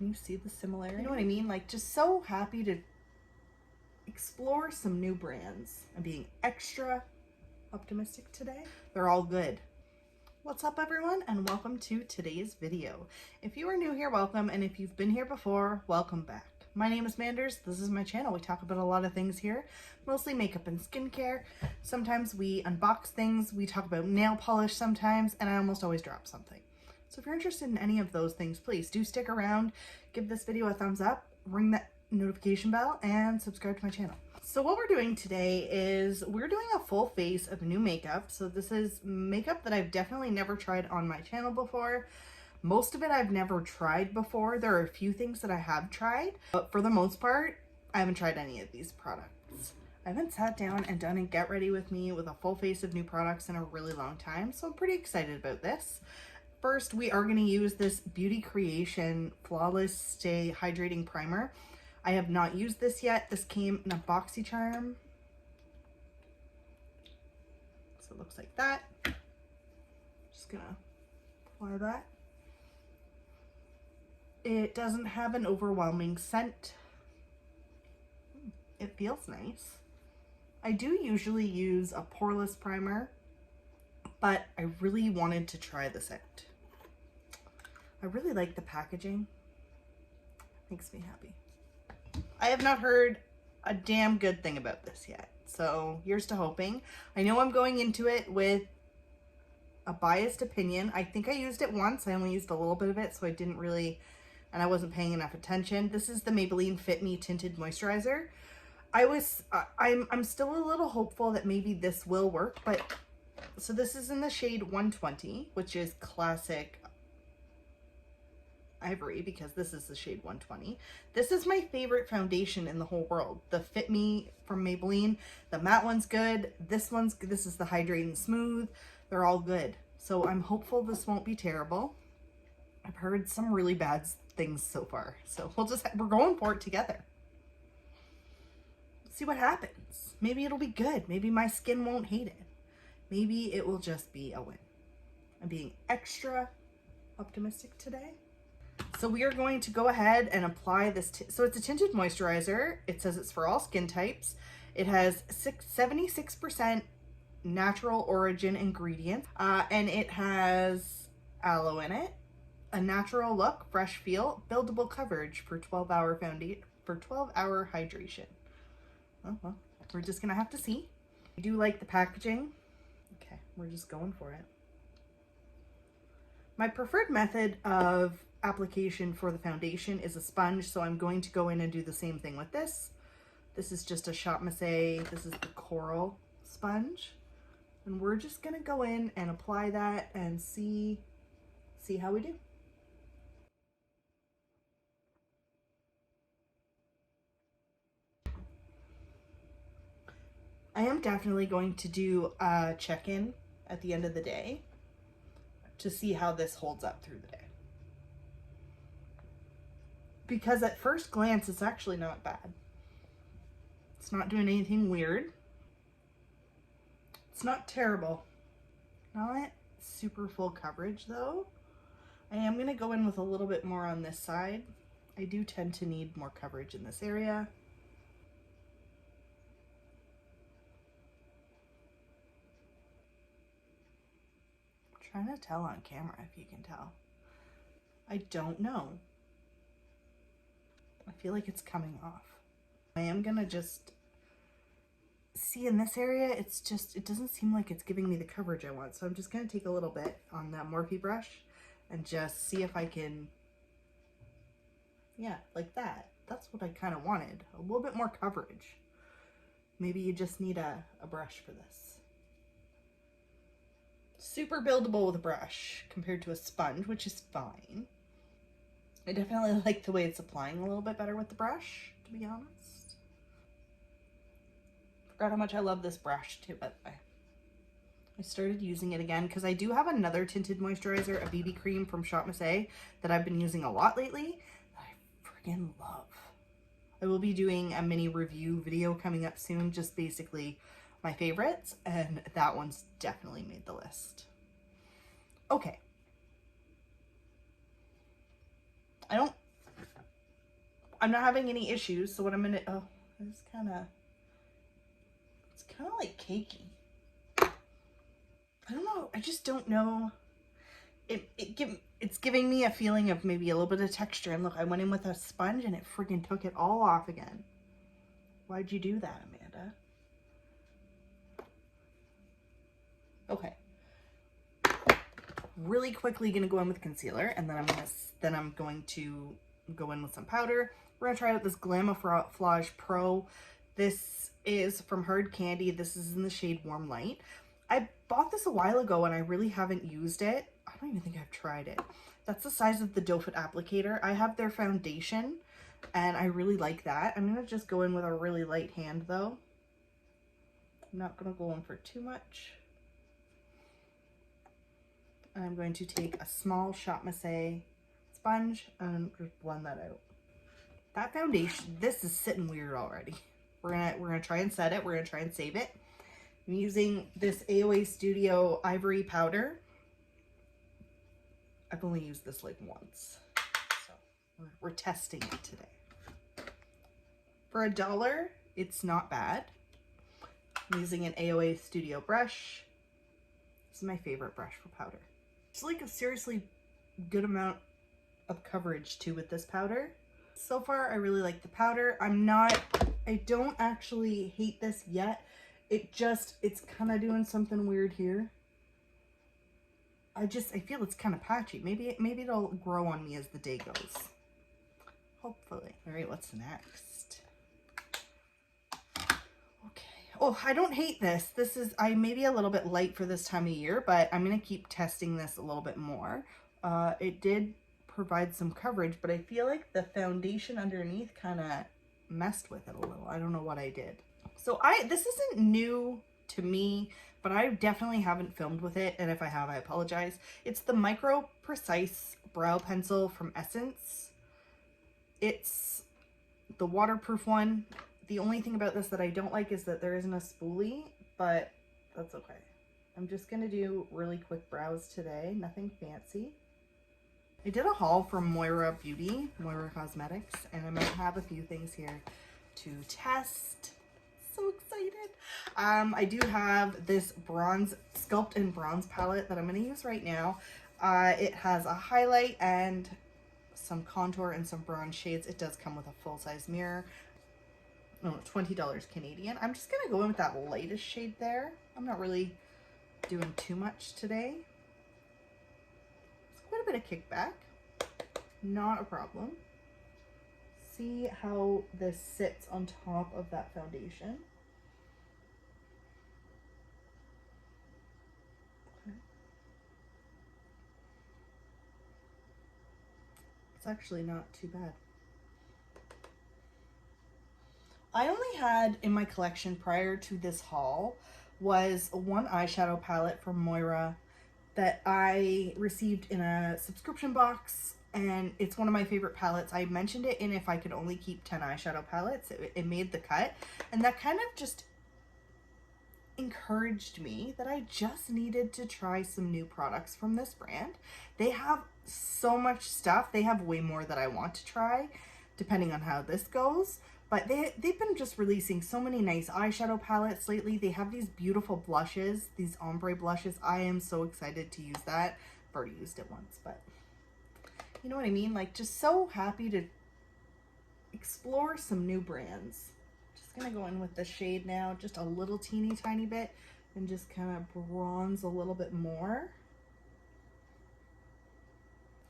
Can you see the similarity? You know what I mean? Like, just so happy to explore some new brands. I'm being extra optimistic today. They're all good. What's up, everyone, and welcome to today's video. If you are new here, welcome, and if you've been here before, welcome back. My name is Manders. This is my channel. We talk about a lot of things here, mostly makeup and skincare. Sometimes we unbox things. We talk about nail polish sometimes, and I almost always drop something. So if you're interested in any of those things, please do stick around, give this video a thumbs up, ring that notification bell, and subscribe to my channel. So what we're doing today is we're doing a full face of new makeup. So this is makeup that I've definitely never tried on my channel before. Most of it I've never tried before. There are a few things that I have tried, but for the most part, I haven't tried any of these products. I haven't sat down and done a get ready with me with a full face of new products in a really long time, so I'm pretty excited about this. First, we are going to use this Beauty Creation Flawless Stay Hydrating Primer. I have not used this yet. This came in a BoxyCharm. So it looks like that. Just gonna apply that. It doesn't have an overwhelming scent. It feels nice. I do usually use a poreless primer, but I really wanted to try this out. I really like the packaging. Makes me happy. I have not heard a damn good thing about this yet, so here's to hoping. I know I'm going into it with a biased opinion. I think I used it once. I only used a little bit of it, so I didn't really, and I wasn't paying enough attention. This is the Maybelline Fit Me Tinted Moisturizer. I'm still a little hopeful that maybe this will work, but so this is in the shade 120, which is classic Ivory, because this is the shade 120. This is my favorite foundation in the whole world. The Fit Me from Maybelline. The matte one's good. This is the Hydrating Smooth. They're all good. So I'm hopeful this won't be terrible. I've heard some really bad things so far. So we're going for it together. See what happens. Maybe it'll be good. Maybe my skin won't hate it. Maybe it will just be a win. I'm being extra optimistic today. So we are going to go ahead and apply this. So it's a tinted moisturizer. It says it's for all skin types. It has 76% natural origin ingredients, and it has aloe in it. A natural look, fresh feel, buildable coverage for 12-hour hydration. Well, we're just gonna have to see. I do like the packaging. Okay, we're just going for it. My preferred method of application for the foundation is a sponge, so I'm going to go in and do the same thing with this. This is just a Shop Massé. This is the Coral sponge, and we're just gonna go in and apply that and see how we do. I am definitely going to do a check-in at the end of the day to see how this holds up through the day. Because at first glance, it's actually not bad. It's not doing anything weird. It's not terrible. Not super full coverage though. I am gonna go in with a little bit more on this side. I do tend to need more coverage in this area. I'm trying to tell on camera if you can tell. I don't know. I feel like it's coming off. I am gonna just see in this area, it doesn't seem like it's giving me the coverage I want. So I'm just gonna take a little bit on that Morphe brush and just see if I can, yeah, like that. That's what I kind of wanted. A little bit more coverage. Maybe you just need a brush for this. Super buildable with a brush compared to a sponge, which is fine. I definitely like the way it's applying a little bit better with the brush, to be honest. Forgot how much I love this brush too, but I started using it again because I do have another tinted moisturizer, a BB cream from Shop Massé that I've been using a lot lately that I friggin' love. I will be doing a mini review video coming up soon, just basically my favorites, and that one's definitely made the list. Okay. I'm not having any issues. So what I'm gonna, oh, it's kind of like cakey. I don't know. I just don't know. It's giving me a feeling of maybe a little bit of texture. And look, I went in with a sponge and it friggin' took it all off again. Why'd you do that, Amanda? Okay. Really quickly gonna go in with concealer, and then I'm going to go in with some powder. We're gonna try out this Glamouflage Pro. This is from Hard Candy. This is in the shade Warm Light. I bought this a while ago and I really haven't used it. I don't even think I've tried it. That's the size of the doe foot applicator. I have their foundation and I really like that. I'm gonna just go in with a really light hand though. I'm not gonna go in for too much. I'm going to take a small Shot Massé sponge and just blend that out. That foundation, this is sitting weird already. We're gonna try and set it. We're gonna try and save it. I'm using this AOA Studio Ivory powder. I've only used this like once, so we're testing it today. For $1, it's not bad. I'm using an AOA Studio brush. This is my favorite brush for powder. It's like a seriously good amount of coverage too with this powder. So far, I really like the powder. I don't actually hate this yet. It's kind of doing something weird here. I feel it's kind of patchy. Maybe it'll grow on me as the day goes. Hopefully. All right, what's next? Okay. Oh, I don't hate this. I may be a little bit light for this time of year, but I'm going to keep testing this a little bit more. It did provide some coverage, but I feel like the foundation underneath kind of messed with it a little. I don't know what I did. So this isn't new to me, but I definitely haven't filmed with it, and if I have, I apologize. It's the Micro Precise Brow Pencil from Essence. It's the waterproof one. The only thing about this that I don't like is that there isn't a spoolie, but that's okay. I'm just gonna do really quick brows today, nothing fancy. I did a haul from Moira Cosmetics, and I might have a few things here to test. So excited. I do have this Sculpt and Bronze palette that I'm going to use right now. It has a highlight and some contour and some bronze shades. It does come with a full-size mirror. No, $20 Canadian. I'm just going to go in with that lightest shade there. I'm not really doing too much today. It's quite a bit of kickback. Not a problem. See how this sits on top of that foundation. Okay. It's actually not too bad. I only had in my collection prior to this haul was one eyeshadow palette from Moira that I received in a subscription box. And it's one of my favorite palettes. I mentioned it in If I Could Only Keep 10 Eyeshadow Palettes. It made the cut. And that kind of just encouraged me that I just needed to try some new products from this brand. They have so much stuff. They have way more that I want to try, depending on how this goes. But they've been just releasing so many nice eyeshadow palettes lately. They have these beautiful blushes, these ombre blushes. I am so excited to use that. I've already used it once, but... you know what I mean? Like, just so happy to explore some new brands. Just gonna go in with the shade now, just a little teeny tiny bit, and just kind of bronze a little bit more.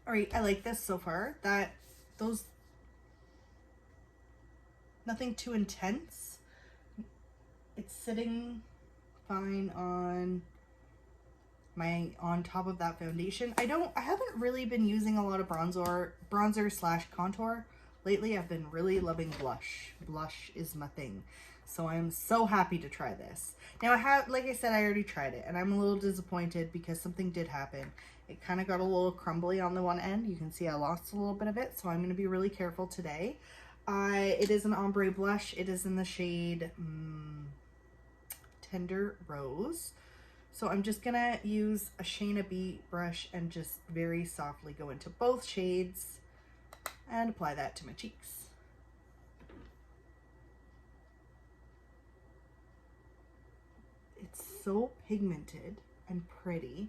All right, I like this so far. Nothing too intense. It's sitting fine on top of that foundation. I haven't really been using a lot of bronzer slash contour lately. I've been really loving blush. Blush is my thing. So I'm so happy to try this. Now like I said, I already tried it and I'm a little disappointed because something did happen. It kind of got a little crumbly on the one end. You can see I lost a little bit of it. So I'm going to be really careful today. It is an ombre blush. It is in the shade Tender Rose. So I'm just gonna use a Shayna B brush and just very softly go into both shades and apply that to my cheeks. so pigmented and pretty.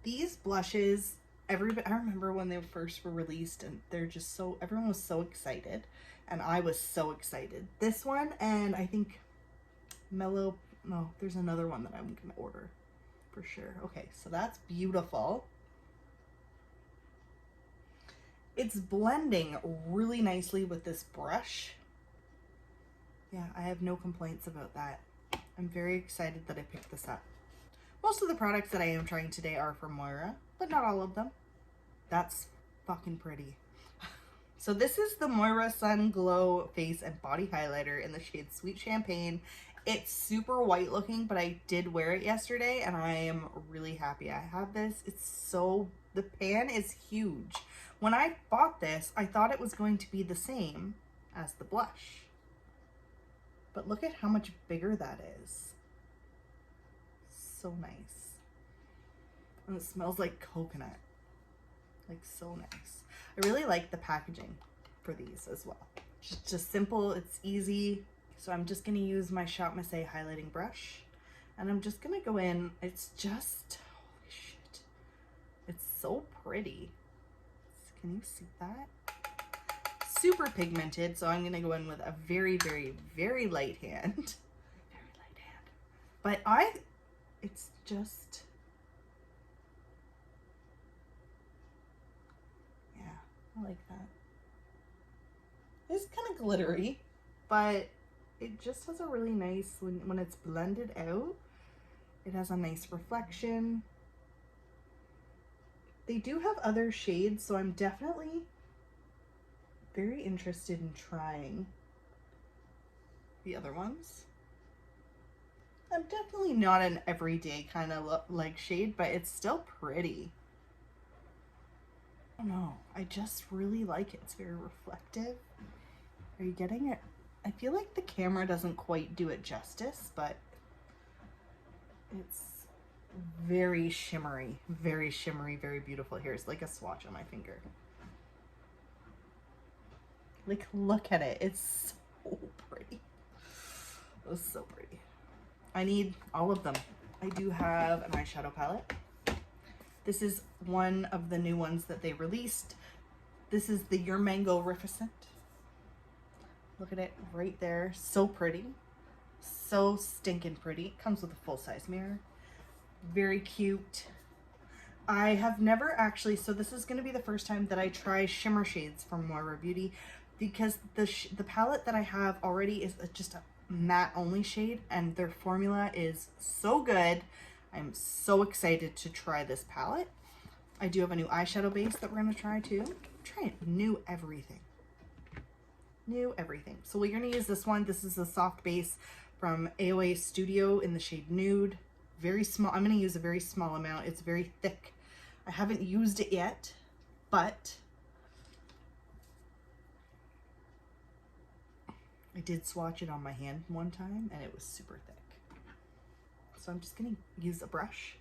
These blushes, I remember when they first were released and they're just so, everyone was so excited and I was so excited. This one, and I think Mellow, no, there's another one that I'm gonna order for sure. Okay, so that's beautiful. It's blending really nicely with this brush. Yeah, I have no complaints about that. I'm very excited that I picked this up. Most of the products that I am trying today are from Moira, but not all of them. That's fucking pretty. So this is the Moira Sun Glow Face and Body Highlighter in the shade Sweet Champagne. It's super white looking, but I did wear it yesterday and I am really happy I have this. It's so, the pan is huge. When I bought this, I thought it was going to be the same as the blush. But look at how much bigger that is. So nice. And it smells like coconut. Like so nice. I really like the packaging for these as well. Just simple, it's easy. So I'm just gonna use my Shop Missy highlighting brush and I'm just gonna go in. It's just, holy shit. It's so pretty. Can you see that? Super pigmented, so I'm gonna go in with a very, very, very light hand. Very light hand. But it's just, yeah, I like that. It's kind of glittery, but it just has a really nice, when it's blended out, it has a nice reflection. They do have other shades, so I'm definitely very interested in trying the other ones. I'm definitely not an everyday kind of like shade, but it's still pretty. I don't know, I just really like it. It's very reflective. Are you getting it? I feel like the camera doesn't quite do it justice, but it's very shimmery, very beautiful. Here's like a swatch on my finger. Like, look at it. It's so pretty. It's so pretty. I need all of them. I do have an eyeshadow palette. This is one of the new ones that they released. This is the Your Mango Rificent. Look at it right there. So pretty. So stinking pretty. Comes with a full-size mirror. Very cute. I have never actually, so this is going to be the first time that I try shimmer shades from Moira Beauty, because the palette that I have already is just a matte only shade and their formula is so good. I'm so excited to try this palette. I do have a new eyeshadow base that we're going to try too. I'm trying new everything. New everything. So we're going to use this one. This is a soft base from AOA Studio in the shade Nude. Very small. I'm going to use a very small amount. It's very thick. I haven't used it yet, but I did swatch it on my hand one time and it was super thick. So I'm just going to use a brush.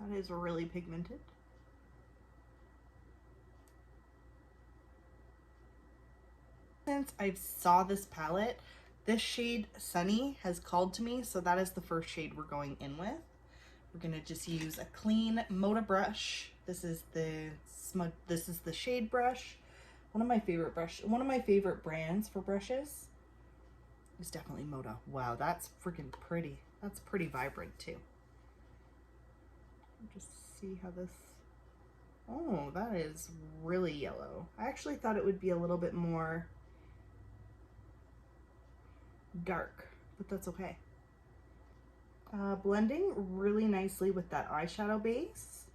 That is really pigmented. Since I saw this palette, this shade Sunny has called to me, so that is the first shade we're going in with. We're gonna just use a clean Moda brush. This is the shade brush. One of my favorite brands for brushes is definitely Moda. Wow, that's freaking pretty. That's pretty vibrant too. Just see how this, oh, that is really yellow. I actually thought it would be a little bit more dark, but that's okay. Blending really nicely with that eyeshadow base.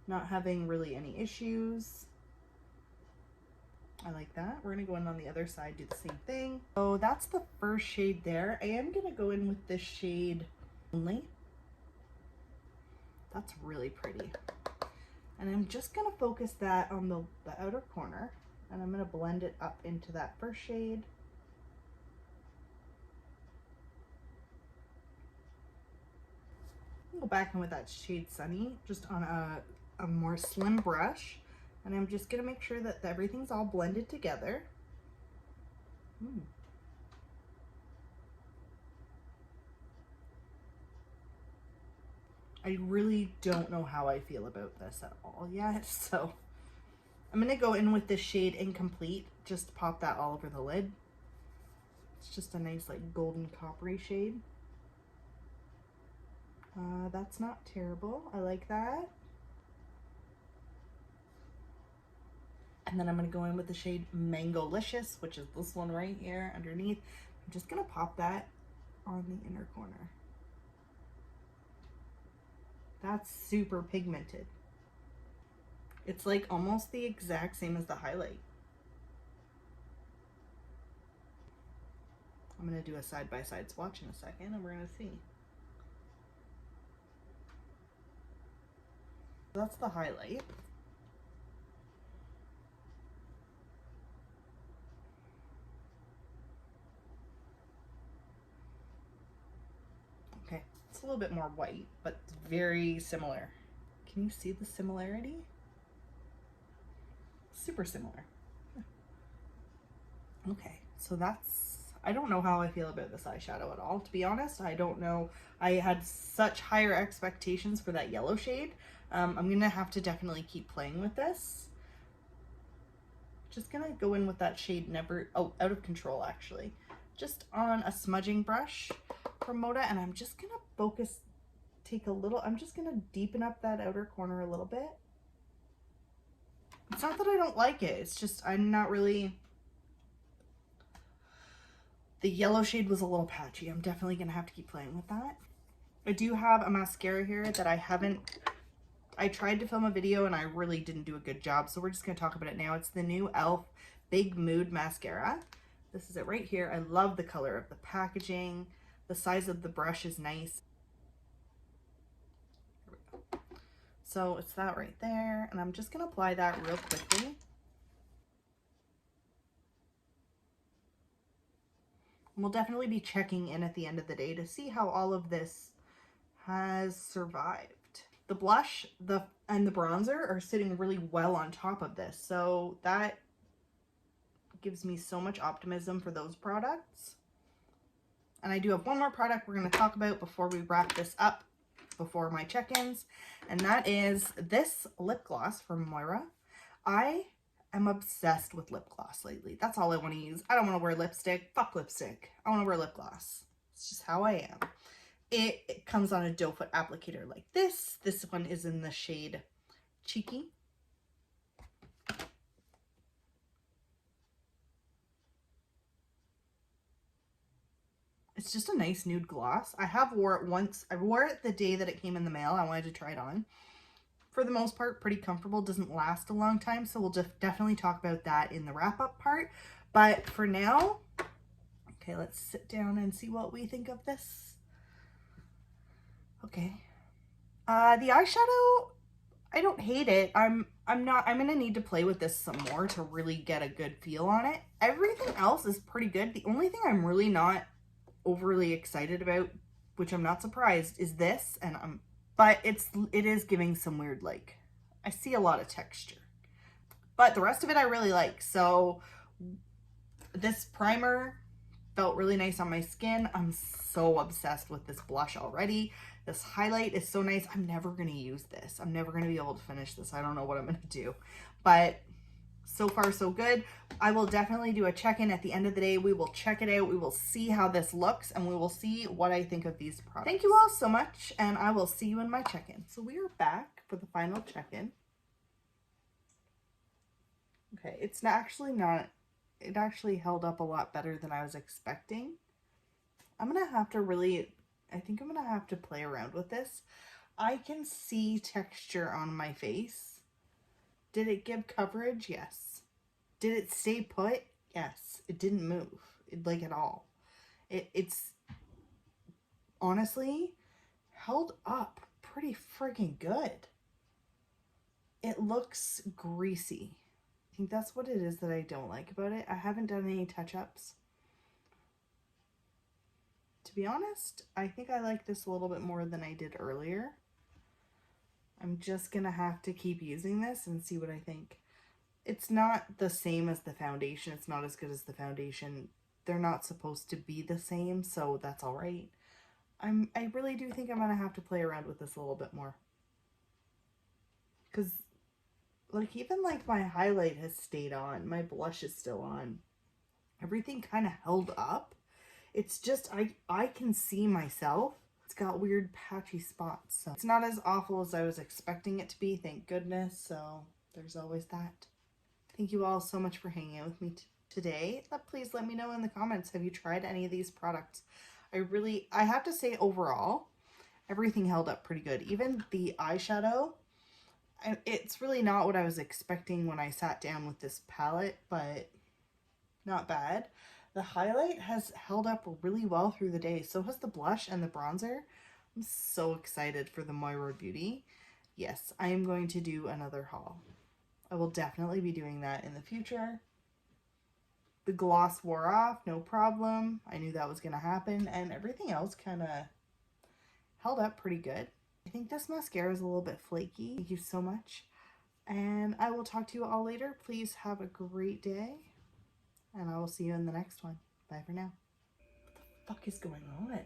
Not having really any issues. I like that. We're gonna go in on the other side, do the same thing. So that's the first shade there. I am gonna go in with this shade Only. That's really pretty. And I'm just gonna focus that on the outer corner and I'm gonna blend it up into that first shade. Go back in with that shade Sunny, just on a more slim brush, And I'm just gonna make sure that everything's all blended together. I really don't know how I feel about this at all yet, so I'm gonna go in with this shade Incomplete, just to pop that all over the lid. It's just a nice like golden coppery shade. That's not terrible. I like that. And then I'm gonna go in with the shade Mangolicious, which is this one right here underneath. I'm just gonna pop that on the inner corner. That's super pigmented. It's like almost the exact same as the highlight. I'm gonna do a side-by-side swatch in a second and we're gonna see. That's the highlight. Okay, it's a little bit more white, but very similar. Can you see the similarity? Super similar. Okay, so that's, I don't know how I feel about this eyeshadow at all, to be honest. I don't know. I had such higher expectations for that yellow shade. I'm gonna have to definitely keep playing with this. Just gonna go in with that shade Out of Control, actually. Just on a smudging brush from Moda, and I'm just gonna I'm just gonna deepen up that outer corner a little bit. It's not that I don't like it, it's just I'm not really... The yellow shade was a little patchy. I'm definitely gonna have to keep playing with that. I do have a mascara here that I tried to film a video and I really didn't do a good job, so we're just gonna talk about it now. It's the new e.l.f. Big Mood Mascara. This is it right here. I love the color of the packaging. The size of the brush is nice. Here we go. So it's that right there, and I'm just gonna apply that real quickly. We'll definitely be checking in at the end of the day to see how all of this has survived. The blush and the bronzer are sitting really well on top of this, so that gives me so much optimism for those products. And I do have one more product we're going to talk about before we wrap this up, before my check-ins, and that is this lip gloss from Moira. I am obsessed with lip gloss lately. That's all I want to use. I don't want to wear lipstick. Fuck lipstick. I want to wear lip gloss. It's just how I am. It comes on a doe foot applicator like this. This one is in the shade Cheeky. It's just a nice nude gloss. I have wore it once. I wore it the day that it came in the mail. I wanted to try it on. For the most part, pretty comfortable. Doesn't last a long time, so we'll definitely talk about that in the wrap-up part. But for now, okay, let's sit down and see what we think of this. Okay. The eyeshadow, I don't hate it. I'm gonna need to play with this some more to really get a good feel on it. Everything else is pretty good. The only thing I'm really not overly excited about, which I'm not surprised, is this, but it is giving some weird, like, I see a lot of texture, but the rest of it I really like. So this primer felt really nice on my skin. I'm so obsessed with this blush already. This highlight is so nice. I'm never going to use this. I'm never going to be able to finish this. I don't know what I'm going to do, but so far so good. I will definitely do a check-in at the end of the day. We will check it out. We will see how this looks, and we will see what I think of these products. Thank you all so much, and I will see you in my check-in. So we are back for the final check-in. Okay, it actually held up a lot better than I was expecting. I think I'm gonna have to play around with this. I can see texture on my face. Did it give coverage? Yes. Did it stay put? Yes. It didn't move, like, at all. It's honestly held up pretty freaking good. It looks greasy. I think that's what it is that I don't like about it. I haven't done any touch-ups. To be honest, I think I like this a little bit more than I did earlier. I'm just gonna have to keep using this and see what I think. It's not the same as the foundation. It's not as good as the foundation. They're not supposed to be the same, so that's all right. I really do think I'm gonna have to play around with this a little bit more. Because, like, even like my highlight has stayed on. My blush is still on. Everything kind of held up. It's just, I can see myself. It's got weird patchy spots. So it's not as awful as I was expecting it to be, thank goodness. So there's always that. Thank you all so much for hanging out with me today. Please let me know in the comments, have you tried any of these products? I have to say overall, everything held up pretty good. Even the eyeshadow, it's really not what I was expecting when I sat down with this palette, but not bad. The highlight has held up really well through the day. So has the blush and the bronzer. I'm so excited for the Moira Beauty. Yes, I am going to do another haul. I will definitely be doing that in the future. The gloss wore off, no problem. I knew that was going to happen, and everything else kind of held up pretty good. I think this mascara is a little bit flaky. Thank you so much. And I will talk to you all later. Please have a great day, and I will see you in the next one. Bye for now. What the fuck is going on?